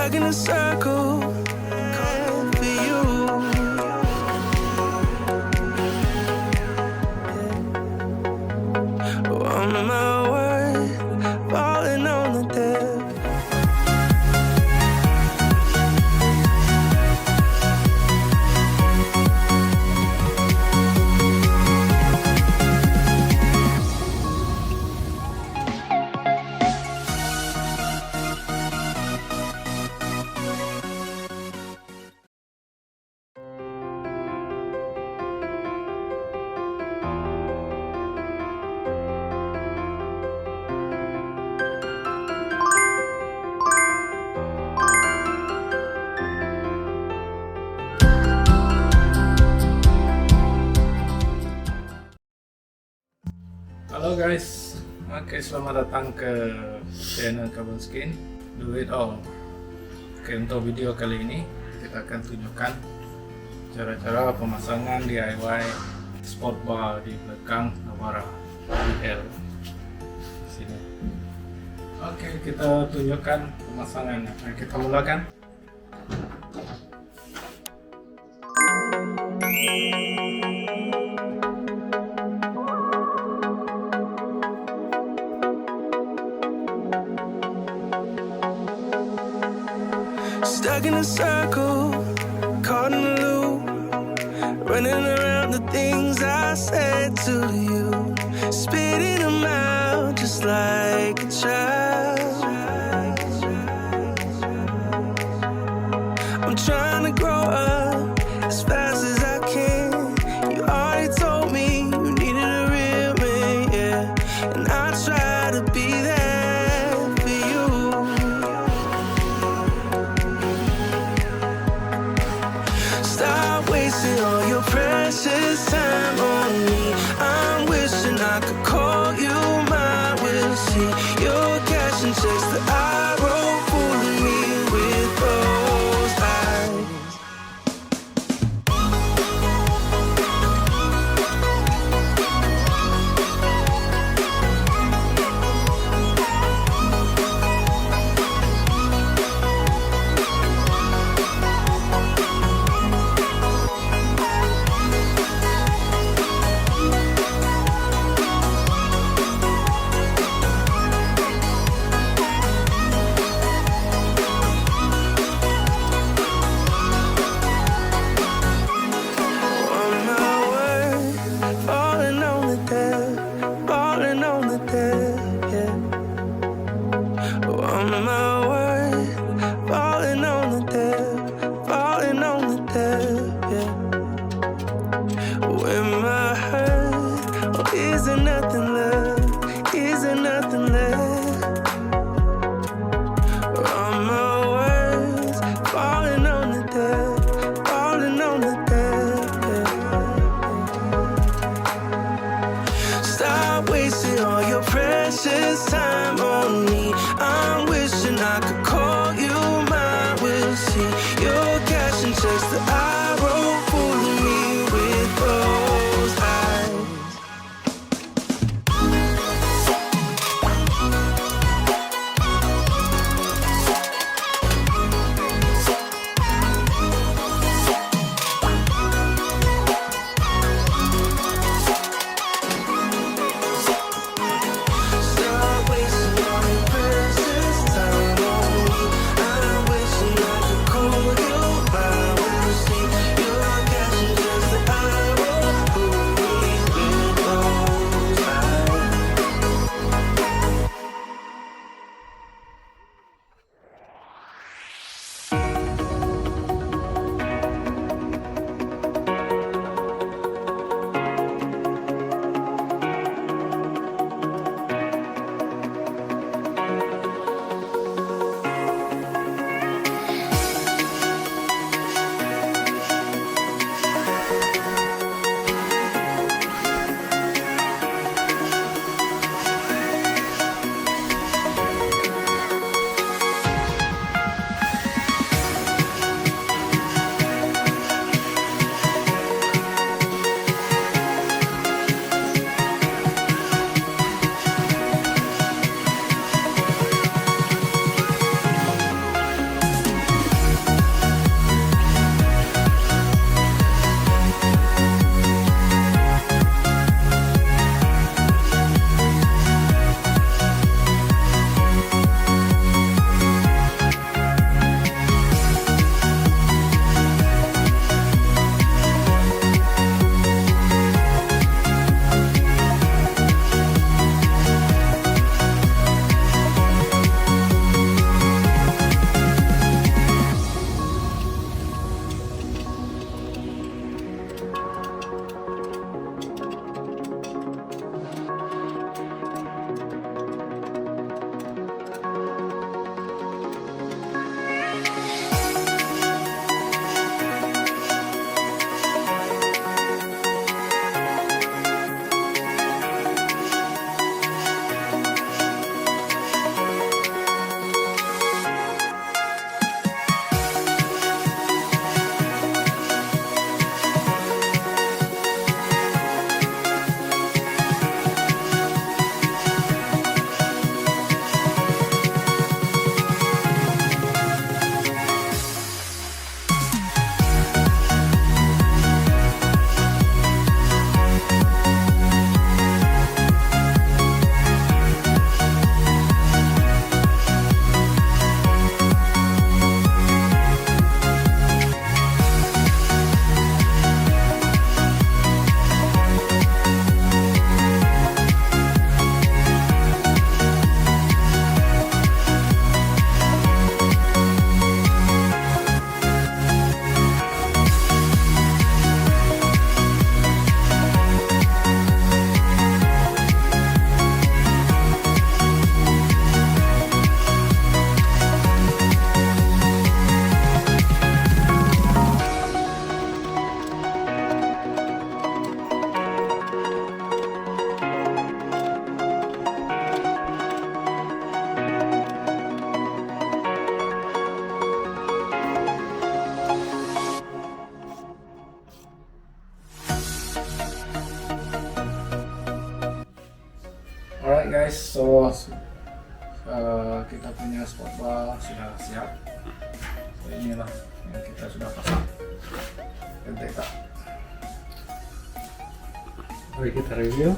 Stuck in a circle, calling for you. Oh, I'm my word, falling on the depth. Halo guys, oke, selamat datang ke channel Kabel Skin Do It All. Oke, untuk video kali ini kita akan tunjukkan cara-cara pemasangan DIY sport bar di belakang Navara L sini. Oke, kita tunjukkan pemasangannya. Nah, kita mulakan. Stuck in a circle, caught in a loop, running around the things I said to you, spitting them out just like a child. I'm trying to grow up as fast as I can. You already told me you needed a real man, yeah, and I try to be there for you. Stop wasting all your precious time on me. I'm wishing I could call you mine. We'll see your cash and checks that I wrote, fooling me with those eyes. On my word, falling on the depth, falling on the depth, yeah. On my word, falling on the depth, falling on the depth, yeah. When my hurt, oh, is there nothing left? Is there nothing left? On my words, falling on the depth, falling on the depth, yeah. Stop wasting all your precious time on me. I'm wishing I could call you mine. We'll see your cash and checks that I wrote, fooling me with those eyes. Stop Alright guys, so kita punya sport bar sudah siap. So inilah yang kita sudah pasang. Mari kita review.